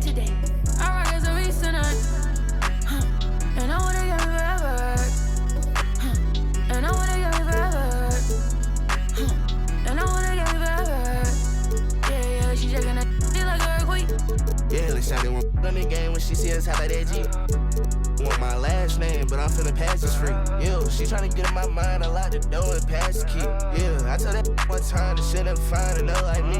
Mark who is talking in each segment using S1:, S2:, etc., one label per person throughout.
S1: today. I rock as a beast tonight. And I wanna get me forever. And I wanna get me forever. And I wanna get me forever. Yeah, she shaking that D like a earthquake.
S2: Yeah, let's shot it one on the game when she see us top of that G. Want my last name, but I'm feeling pass is free. Yeah, she tryna get in my mind, I lock the door and pass the key. Yeah, I told that one time, the shit ain't fine enough like me.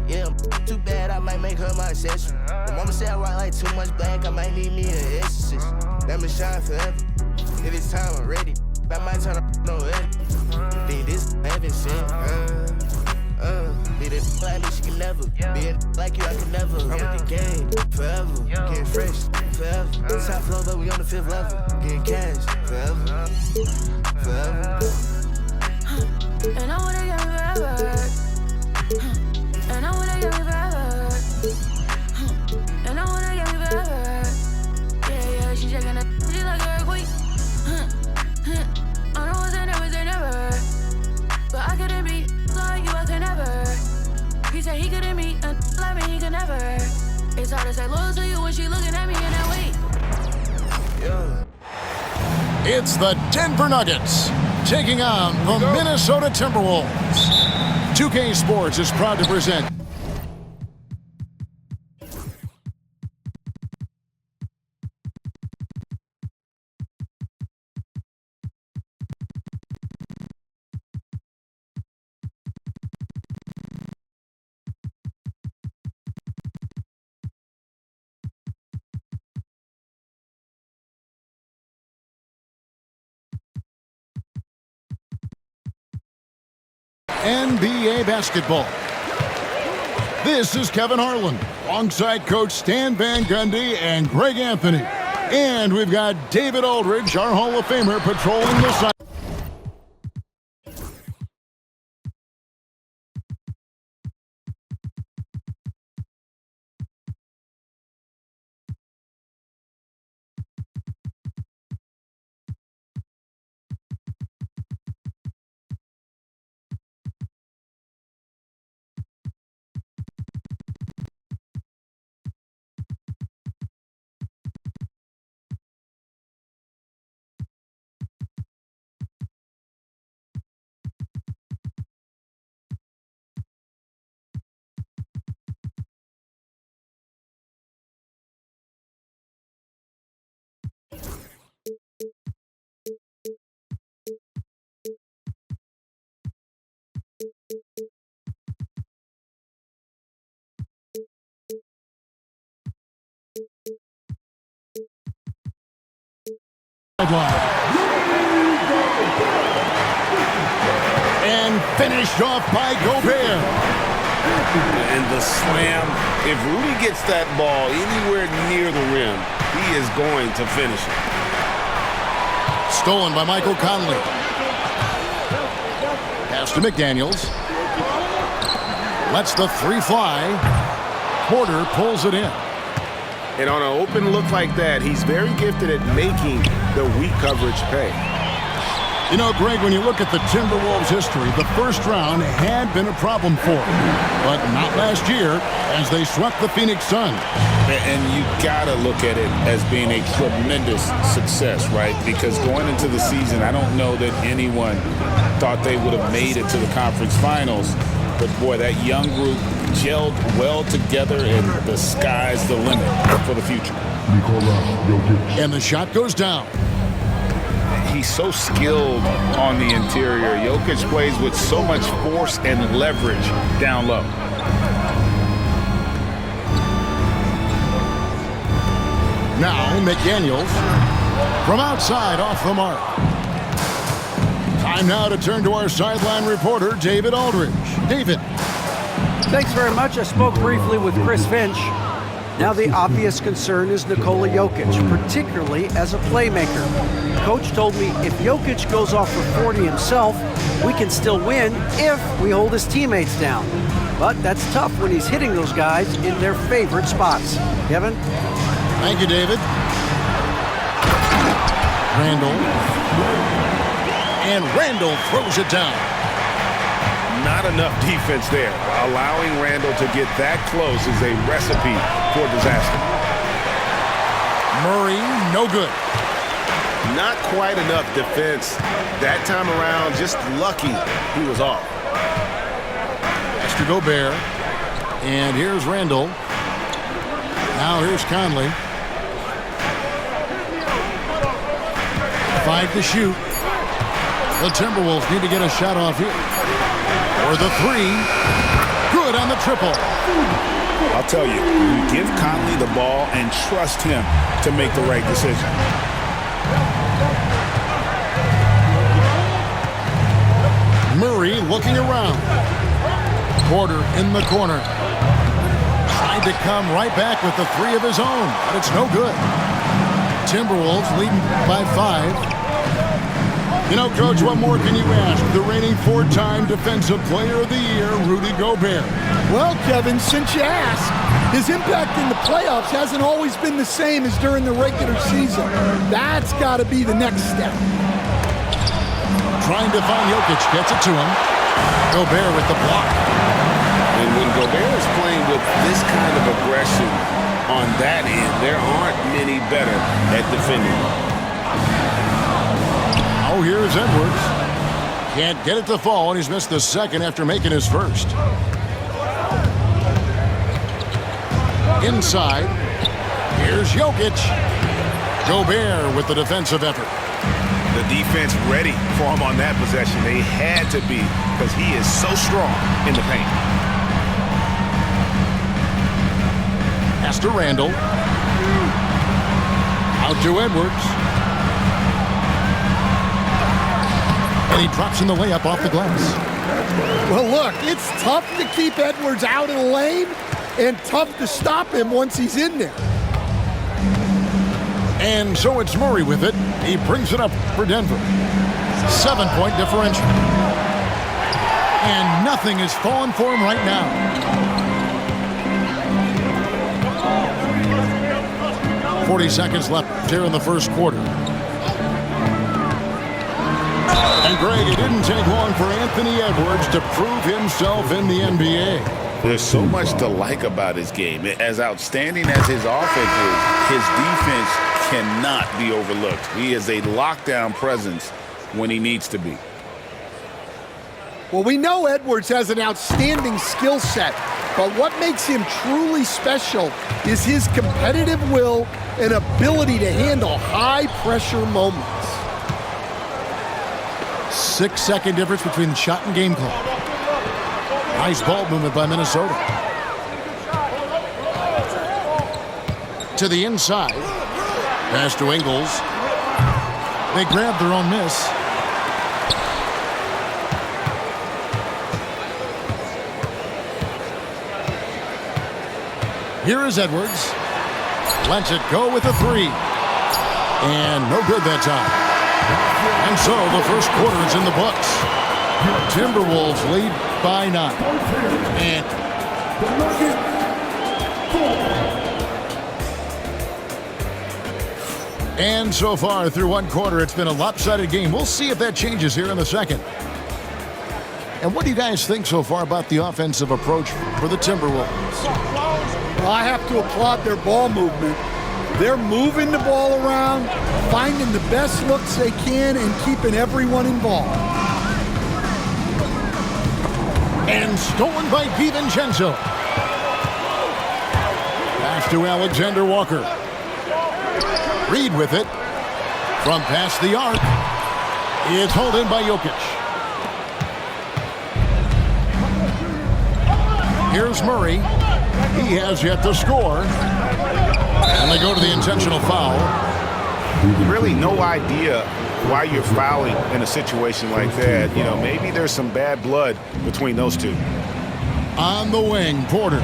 S2: Yeah, too bad, I might make her my accessory. My mama said I rock like too much black, I might need me an exorcist. Let me shine forever. If it's time, I'm ready. I might turn up no edit. Think this heaven sent. Be that like me, she can never. Be a like you, I can never. I'm with the game forever. Getting fresh forever. Top floor, but we on the 5th level. Getting cash forever. Forever.
S1: And I wanna get me forever. And I wanna get me forever. And I wanna get me forever. Yeah, she shaking that D like a earthquake. I know it's never. But I couldn't be like you, I could never. He said he couldn't meet a like me, he could never. It's hard to say loyal to you when she looking at me in that way.
S2: Yeah.
S3: It's the Denver Nuggets taking on the Minnesota Timberwolves. 2K Sports is proud to present NBA basketball. This is Kevin Harlan, alongside Coach Stan Van Gundy and Greg Anthony. And we've got David Aldridge, our Hall of Famer, patrolling the side. And finished off by Gobert.
S4: And the slam. If Rudy gets that ball anywhere near the rim, he is going to finish it.
S3: Stolen by Michael Conley. Pass to McDaniels. Lets the three fly. Porter pulls it in.
S4: And on an open look like that, he's very gifted at making the weak coverage pay.
S3: You know, Greg, when you look at the Timberwolves' history, the first round had been a problem for them. But not last year, as they swept the Phoenix Suns.
S4: And you got to look at it as being a tremendous success, right? Because going into the season, I don't know that anyone thought they would have made it to the conference finals. But, boy, that young group gelled well together, and the sky's the limit for the future.
S3: And the shot goes down.
S4: He's so skilled on the interior. Jokic plays with so much force and leverage down low.
S3: Now McDaniels from outside off the mark. Time now to turn to our sideline reporter, David Aldridge. David.
S5: Thanks very much. I spoke briefly with Chris Finch. Now the obvious concern is Nikola Jokic, particularly as a playmaker. Coach told me if Jokic goes off for 40 himself, we can still win if we hold his teammates down. But that's tough when he's hitting those guys in their favorite spots. Kevin?
S3: Thank you, David. Randall. And Randall throws it down.
S4: not enough defense there. Allowing Randall to get that close is a recipe for disaster.
S3: Murray, no good.
S6: Not quite enough defense that time around. Just lucky he was off.
S3: That's to Gobert. And here's Randall. Now here's Conley. 5 to shoot. The Timberwolves need to get a shot off here. Or the 3. Good on the triple.
S4: I'll tell you, you give Conley the ball and trust him to make the right decision.
S3: Murray looking around. Porter in the corner. Tried to come right back with the 3 of his own, but it's no good. Timberwolves leading by 5. You know, Coach, what more can you ask? The reigning 4-time Defensive Player of the Year, Rudy Gobert.
S7: Well, Kevin, since you asked, his impact in the playoffs hasn't always been the same as during the regular season. That's got to be the next step.
S3: Trying to find Jokic, gets it to him. Gobert with the block.
S4: And when Gobert is playing with this kind of aggression on that end, there aren't many better at defending.
S3: Oh, here's Edwards. Can't get it to fall, and he's missed the second after making his first. Inside. Here's Jokic. Gobert with the defensive effort.
S6: The defense ready for him on that possession. They had to be because he is so strong in the paint.
S3: Pass to Randall. Out to Edwards. And he drops in the layup off the glass.
S7: Well, look, it's tough to keep Edwards out of the lane and tough to stop him once he's in there.
S3: And so it's Murray with it. He brings it up for Denver. 7-point differential. And nothing is falling for him right now. .40 seconds left here in the first quarter. And Greg, it didn't take long for Anthony Edwards to prove himself in the NBA.
S4: There's so much to like about his game. As outstanding as his offense is, his defense cannot be overlooked. He is a lockdown presence when he needs to be.
S7: Well, we know Edwards has an outstanding skill set, but what makes him truly special is his competitive will and ability to handle high-pressure moments.
S3: 6-second difference between the shot and game clock. Nice ball movement by Minnesota. To the inside. Pass to Ingles. They grab their own miss. Here is Edwards. Lets it go with a 3. And no good that time. And so the first quarter is in the books. Timberwolves lead by 9. And so far through one quarter, it's been a lopsided game. We'll see if that changes here in the second. And what do you guys think so far about the offensive approach for the Timberwolves?
S7: Well, I have to applaud their ball movement. They're moving the ball around, finding the best looks they can, and keeping everyone involved.
S3: And stolen by DiVincenzo. Pass to Alexander Walker. Reed with it. From past the arc. It's hauled in by Jokic. Here's Murray. He has yet to score. And they go to the intentional foul.
S6: Really no idea why you're fouling in a situation like that. You know, maybe there's some bad blood between those two.
S3: On the wing, Porter.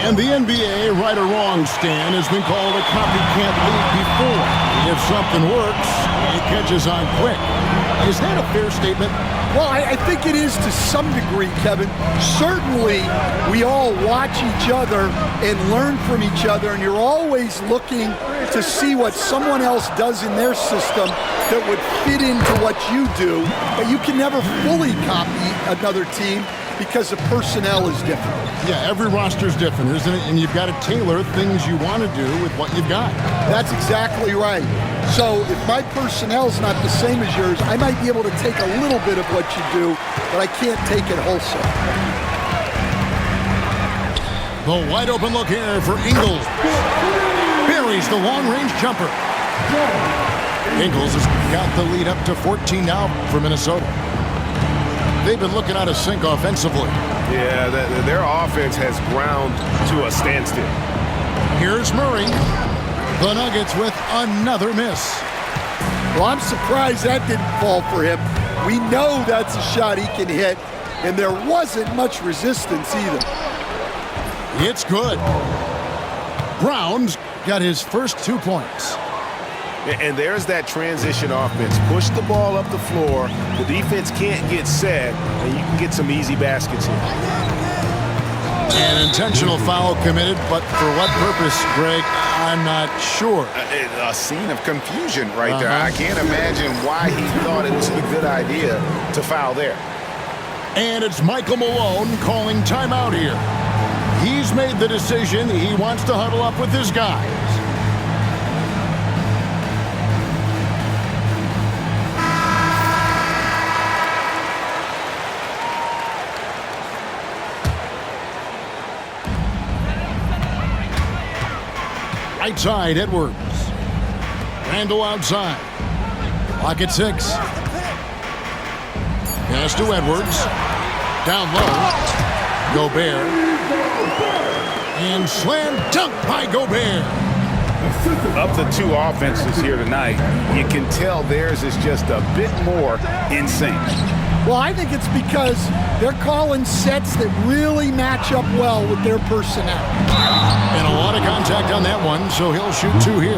S3: And the NBA, right or wrong, Stan, has been called a copycat league before. If something works, it catches on quick. Is that a fair statement?
S7: Well, I think it is to some degree, Kevin. Certainly, we all watch each other and learn from each other, and you're always looking to see what someone else does in their system that would fit into what you do, but you can never fully copy another team because the personnel is different.
S3: Yeah, every roster's different, isn't it? And you've got to tailor things you want to do with what you've got.
S7: That's exactly right. So if my personnel's not the same as yours, I might be able to take a little bit of what you do, but I can't take it wholesale.
S3: The wide open look here for Ingles. Buries the long-range jumper. Ingles has got the lead up to 14 now for Minnesota. They've been looking out of sync offensively.
S6: Yeah, their offense has ground to a standstill.
S3: Here's Murray. The Nuggets with another miss.
S7: Well, I'm surprised that didn't fall for him. We know that's a shot he can hit, and there wasn't much resistance either.
S3: It's good. Brown's got his first 2 points.
S6: And there's that transition offense. Push the ball up the floor. The defense can't get set, and you can get some easy baskets here.
S3: An intentional foul committed, but for what purpose, Greg, I'm not sure.
S6: A scene of confusion right there. I can't imagine why he thought it was a good idea to foul there.
S3: And it's Michael Malone calling timeout here. He's made the decision. He wants to huddle up with his guys. Right side, Edwards. Randall outside. Clock at 6. Pass to Edwards. Down low. Gobert. And slam dunk by Gobert.
S6: Of the two offenses here tonight, you can tell theirs is just a bit more in sync.
S7: Well, I think it's because they're calling sets that really match up well with their personnel.
S3: And a lot of contact on that one, so he'll shoot 2 here.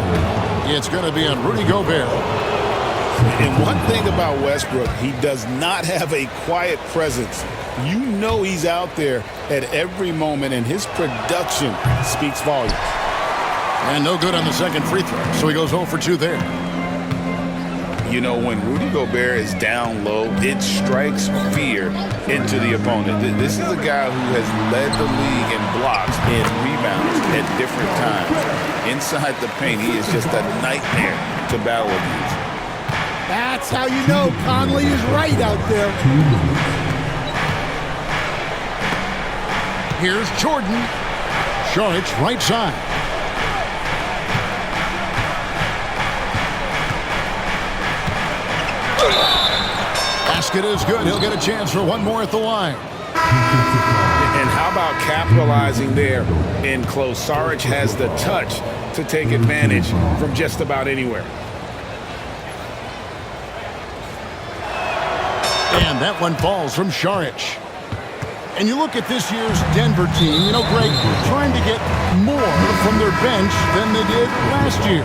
S3: It's going to be on Rudy Gobert.
S4: And one thing about Westbrook, he does not have a quiet presence. You know he's out there at every moment, and his production speaks volumes.
S3: And no good on the second free throw, so he goes 0 for 2 there.
S4: You know, when Rudy Gobert is down low, it strikes fear into the opponent. This is a guy who has led the league in blocks and rebounds at different times. Inside the paint, he is just a nightmare to battle against.
S7: That's how you know Conley is right out there.
S3: Here's Jordan. Saric right side. Basket is good. He'll get a chance for one more at the line.
S6: And how about capitalizing there in close? Saric has the touch to take advantage from just about anywhere.
S3: And that one falls from Saric. And you look at this year's Denver team, you know, Greg, trying to get more from their bench than they did last year.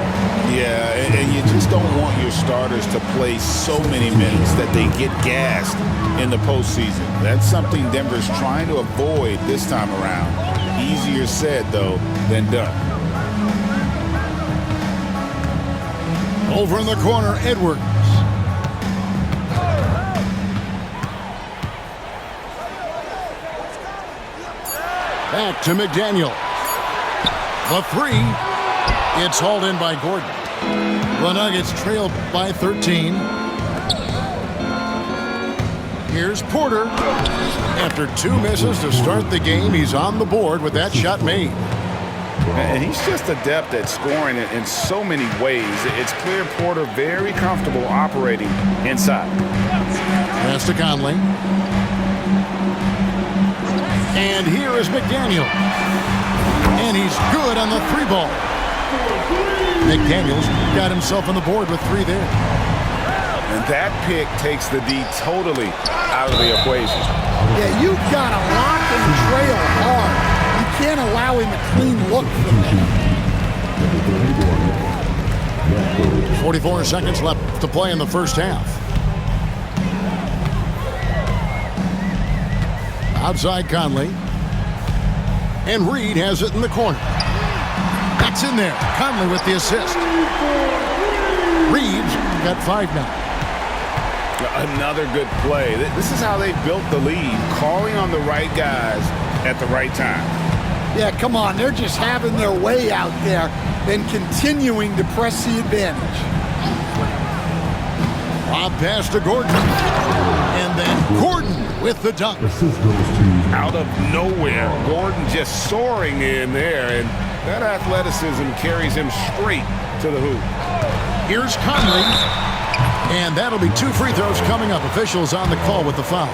S4: Yeah, and you just don't want your starters to play so many minutes that they get gassed in the postseason. That's something Denver's trying to avoid this time around. Easier said, though, than done.
S3: Over in the corner, Edwards. Back to McDaniel. The 3. It's hauled in by Gordon. The Nuggets trailed by 13. Here's Porter. After 2 misses to start the game, he's on the board with that shot made.
S6: And he's just adept at scoring in so many ways. It's clear Porter very comfortable operating inside.
S3: Pass to Conley. And here is McDaniel. And he's good on the 3 ball. McDaniel's got himself on the board with 3 there.
S6: And that pick takes the D totally out of the equation.
S7: Yeah, you've got to lock and trail hard. You can't allow him a clean look from that.
S3: 44 seconds left to play in the first half. Outside Conley. And Reed has it in the corner. That's in there. Conley with the assist. Reed got 5 now.
S6: Another good play. This is how they built the lead, calling on the right guys at the right time.
S7: Yeah, come on. They're just having their way out there and continuing to press the advantage.
S3: Lob pass to Gordon. And then Gordon with the dunk.
S6: Out of nowhere, Gordon just soaring in there, and that athleticism carries him straight to the hoop.
S3: Here's Conley. And that'll be 2 free throws coming up. Officials on the call with the foul.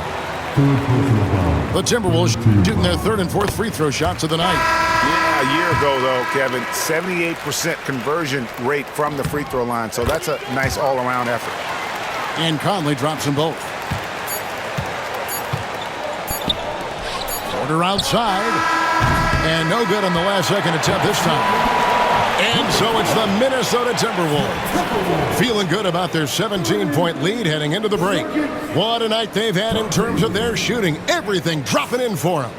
S3: The Timberwolves shooting their 3rd and 4th free throw shots of the night.
S6: Yeah, a year ago, though, Kevin, 78% conversion rate from the free throw line, so that's a nice all-around effort.
S3: And Conley drops them both. Porter outside. And no good on the last second attempt this time. And so it's the Minnesota Timberwolves feeling good about their 17-point lead heading into the break. What a night they've had in terms of their shooting. Everything dropping in for them.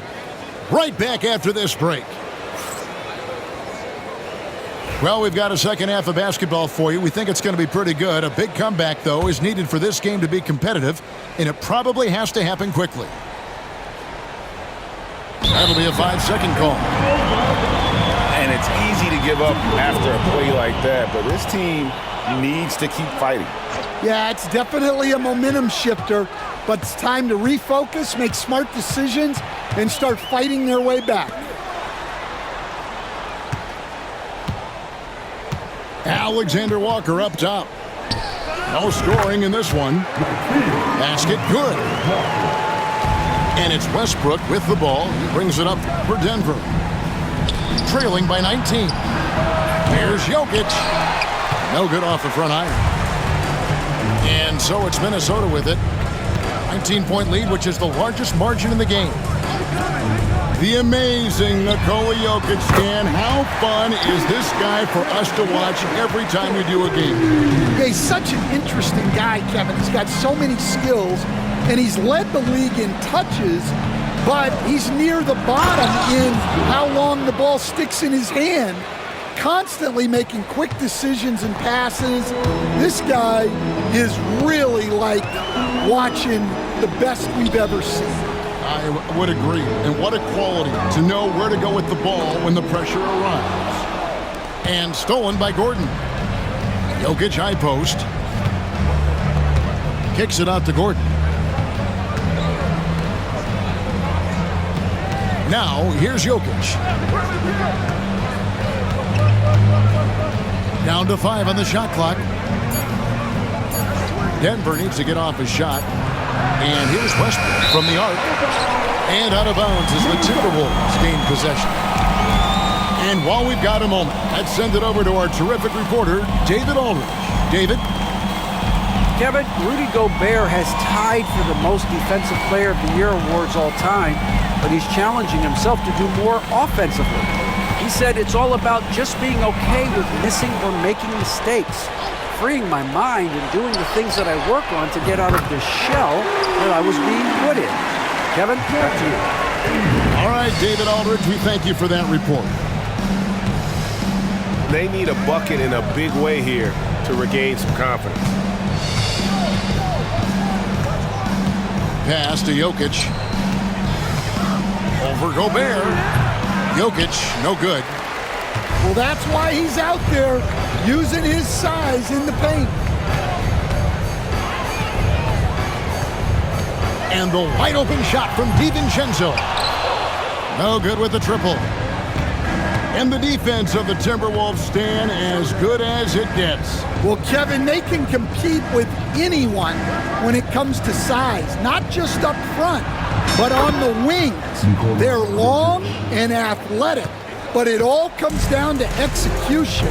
S3: Right back after this break. Well, we've got a second half of basketball for you. We think it's going to be pretty good. A big comeback, though, is needed for this game to be competitive, and it probably has to happen quickly. That'll be a 5-second call.
S6: And it's easy to give up after a play like that, but this team needs to keep fighting.
S7: Yeah, it's definitely a momentum shifter, but it's time to refocus, make smart decisions, and start fighting their way back.
S3: Alexander Walker up top. No scoring in this one. Basket good. And it's Westbrook with the ball. He brings it up for Denver. Trailing by 19. Here's Jokic. No good off the front iron. And so it's Minnesota with it. 19-point lead, which is the largest margin in the game. The amazing Nikola Jokic. Stan, how fun is this guy for us to watch every time we do a game?
S7: Yeah, he's such an interesting guy, Kevin. He's got so many skills, and he's led the league in touches, but he's near the bottom in how long the ball sticks in his hand, constantly making quick decisions and passes. This guy is really like watching the best we've ever seen.
S3: I would agree. And what a quality to know where to go with the ball when the pressure arrives. And stolen by Gordon. Jokic high post. Kicks it out to Gordon. Now, here's Jokic. Down to 5 on the shot clock. Denver needs to get off his shot. And here's Westbrook from the arc. And out of bounds as the Timberwolves gain possession. And while we've got a moment, let's send it over to our terrific reporter, David Aldridge. David?
S5: Kevin, Rudy Gobert has tied for the most Defensive Player of the Year awards all time, but he's challenging himself to do more offensively. He said it's all about just being okay with missing or making mistakes, freeing my mind and doing the things that I work on to get out of the shell that I was being put in. Kevin, back to you.
S3: All right, David Aldridge, we thank you for that report.
S6: They need a bucket in a big way here to regain some confidence.
S3: Pass to Jokic. Over Gobert. Jokic, no good.
S7: Well, that's why he's out there using his size in the paint.
S3: And the wide open shot from DiVincenzo. No good with the triple. And the defense of the Timberwolves stand as good as it gets.
S7: Well, Kevin, they can compete with anyone when it comes to size, not just up front, but on the wings. They're long and athletic, but it all comes down to execution,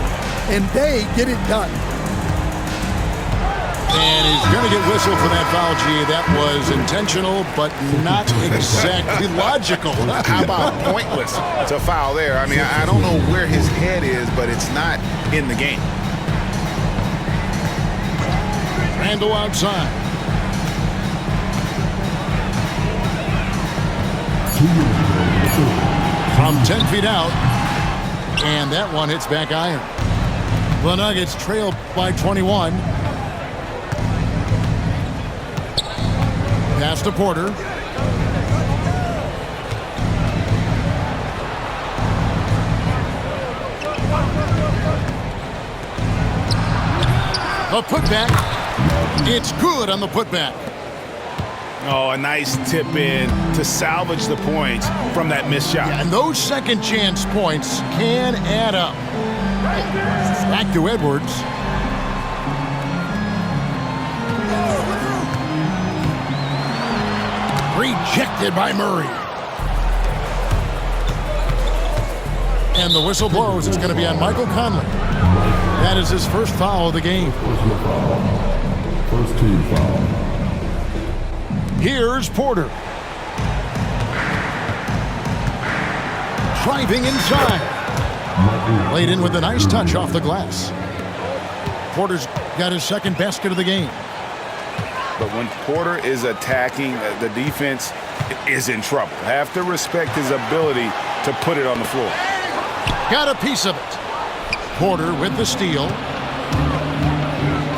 S7: and they get it done.
S3: And he's going to get whistled for that foul, G. That was intentional, but not exactly logical.
S6: How about pointless to foul there? I mean, I don't know where his head is, but it's not in the game.
S3: Randle outside. From 10 feet out. And that one hits back iron. The Nuggets trail by 21. Pass to Porter. A putback. It's good on the putback.
S6: Oh, a nice tip in to salvage the points from that missed shot.
S3: And those second chance points can add up. Back to Edwards. Rejected by Murray. And the whistle blows. It's going to be on Michael Conley. That is his first foul of the game.
S8: First team foul.
S3: Here's Porter. Driving inside. Laid in with a nice touch off the glass. Porter's got his second basket of the game.
S6: But when Porter is attacking, the defense is in trouble. Have to respect his ability to put it on the floor.
S3: Got a piece of it. Porter with the steal.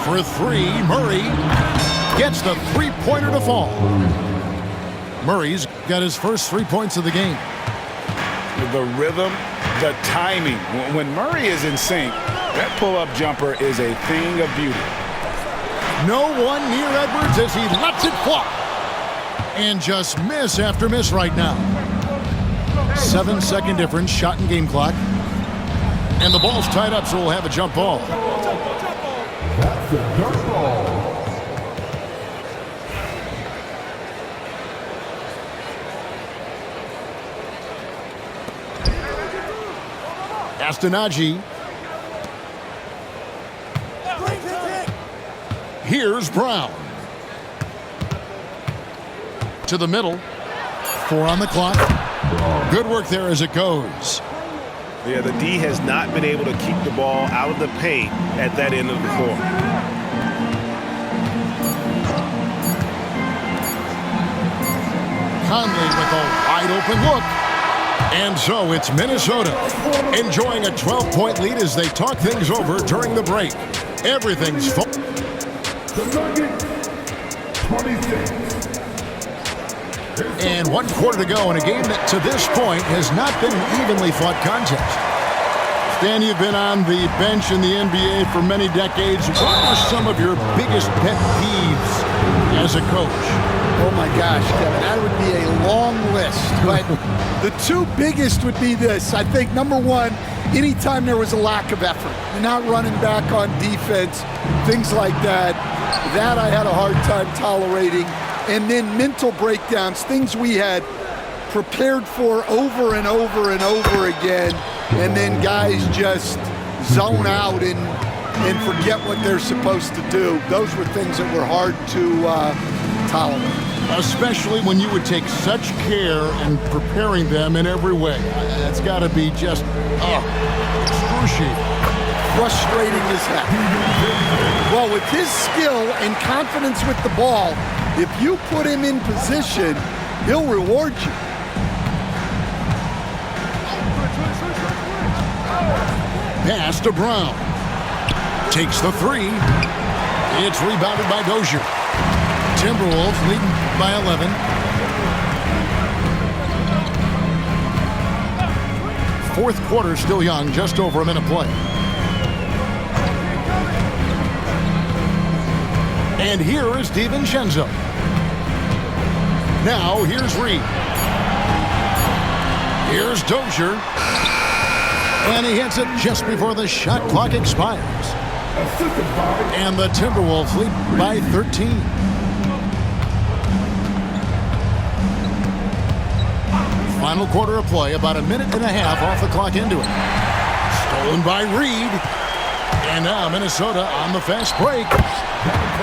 S3: For three, Murray gets the three-pointer to fall. Murray's got his first 3 points of the game.
S6: The rhythm, the timing. When Murray is in sync, that pull-up jumper is a thing of beauty.
S3: No one near Edwards as he lets it fly. And just miss after miss right now. 7-second difference, shot and game clock. And the ball's tied up, so we'll have a jump ball.
S8: That's a jump ball.
S3: Astonagi. Here's Brown. To the middle. 4 on the clock. Good work there as it goes.
S6: Yeah, the D has not been able to keep the ball out of the paint at that end of the floor.
S3: Conley with a wide open look. And so it's Minnesota enjoying a 12-point lead as they talk things over during the break. Everything's full.
S8: The Nuggets, 26.
S3: And 1 quarter to go in a game that to this point has not been an evenly fought contest. Stan, you've been on the bench in the NBA for many decades. What are some of your biggest pet peeves as a coach?
S7: Oh my gosh, Kevin, that would be a long list. But the 2 biggest would be this. I think number 1, anytime there was a lack of effort, you're not running back on defense, things like that. That I had a hard time tolerating. And then mental breakdowns, things we had prepared for over and over and over again, and then guys just zone out and forget what they're supposed to do. Those were things that were hard to tolerate.
S3: Especially when you would take such care in preparing them in every way. That's got to be just excruciating.
S7: Frustrating as heck. Well, with his skill and confidence with the ball, if you put him in position, he'll reward you.
S3: Pass to Brown. Takes the 3. It's rebounded by Dozier. Timberwolves leading by 11. Fourth quarter still young, just over a minute play. And here is DiVincenzo. Now here's Reed. Here's Dozier. And he hits it just before the shot clock expires. And the Timberwolves lead by 13. Final quarter of play, about a minute and a half off the clock into it. Stolen by Reed. And now Minnesota on the fast break.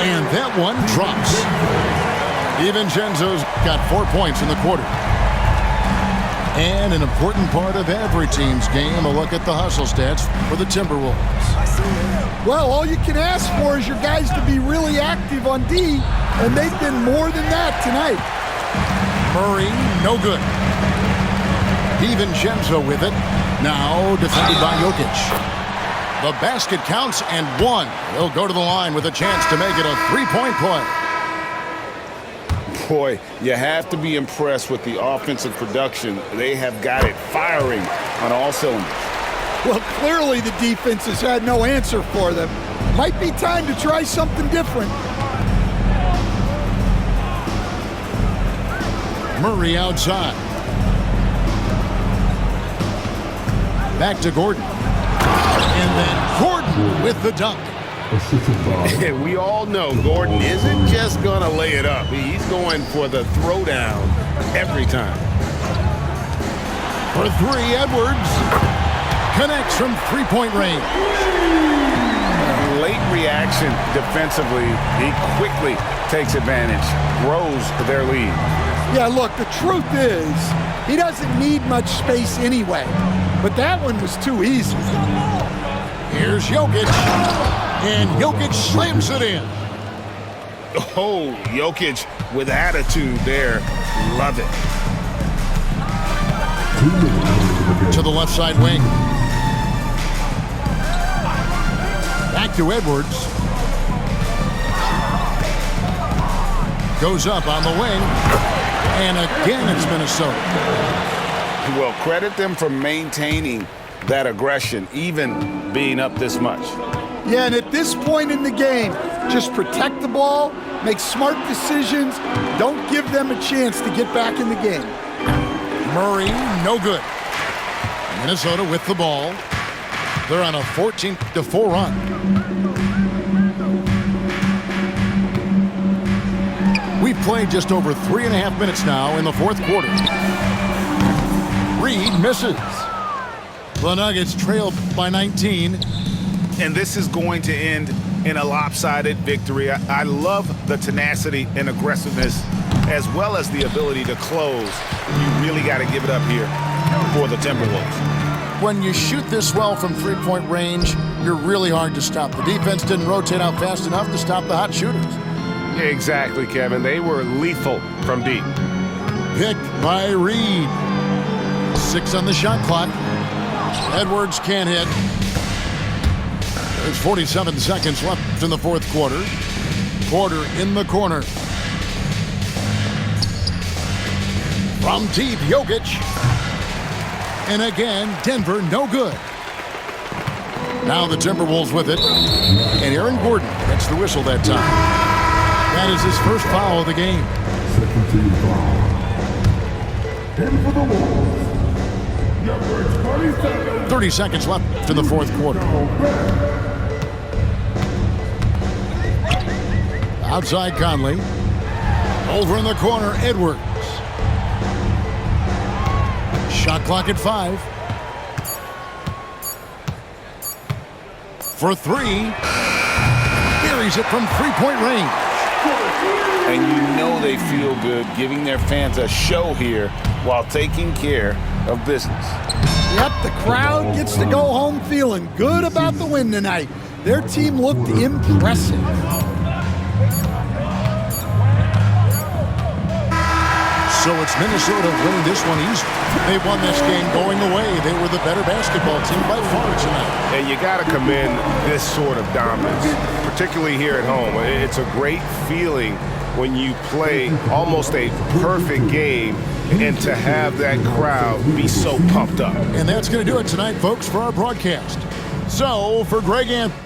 S3: And that one drops. DiVincenzo's got 4 points in the quarter. And an important part of every team's game, a look at the hustle stats for the Timberwolves.
S7: Well, all you can ask for is your guys to be really active on D, and they've been more than that tonight.
S3: Murray, no good. DiVincenzo with it. Now defended by Jokic. The basket counts and one. He'll go to the line with a chance to make it a three-point play.
S4: Boy, you have to be impressed with the offensive production. They have got it firing on all cylinders.
S7: Well, clearly the defense has had no answer for them. Might be time to try something different.
S3: Murray outside. Back to Gordon. And then Gordon with the dunk.
S6: We all know Gordon isn't just going to lay it up. He's going for the throwdown every time.
S3: For three, Edwards connects from three-point range.
S6: Late reaction defensively. He quickly takes advantage, grows their lead.
S7: Yeah, look, the truth is, he doesn't need much space anyway. But that one was too easy.
S3: Here's Jokic. And Jokic slams it in.
S6: Oh, Jokic with attitude there. Love it.
S3: To the left side wing. Back to Edwards. Goes up on the wing. And again, it's Minnesota.
S6: Well, credit them for maintaining that aggression, even being up this much.
S7: Yeah, and at this point in the game, just protect the ball, make smart decisions, don't give them a chance to get back in the game.
S3: Murray, no good. Minnesota with the ball. They're on a 14-4 run. We've played just over 3.5 minutes now in the fourth quarter. Reed misses. The Nuggets trail by 19.
S6: And this is going to end in a lopsided victory. I love the tenacity and aggressiveness as well as the ability to close. You really got to give it up here for the Timberwolves.
S3: When you shoot this well from three-point range, you're really hard to stop. The defense didn't rotate out fast enough to stop the hot shooters.
S6: Yeah, exactly, Kevin. They were lethal from deep.
S3: Picked by Reed. 6 on the shot clock. Edwards can't hit. There's 47 seconds left in the fourth quarter. Porter in the corner. From deep, Jokic. And again, Denver no good. Now the Timberwolves with it. And Aaron Gordon gets the whistle that time. That is his first foul of the game.
S8: Second team foul. In for the Wolves. Number 27.
S3: 30 seconds left in the fourth quarter. Outside Conley. Over in the corner, Edwards. Shot clock at 5. For 3. Buries it from three-point range.
S4: And you know they feel good giving their fans a show here while taking care of business.
S7: Yep, the crowd gets to go home feeling good about the win tonight. Their team looked impressive.
S3: So it's Minnesota winning this one easy. They won this game going away. They were the better basketball team by far tonight.
S6: And you got to commend this sort of dominance, particularly here at home. It's a great feeling when you play almost a perfect game and to have that crowd be so pumped up.
S3: And that's going to do it tonight, folks, for our broadcast. So, for Greg Anthony,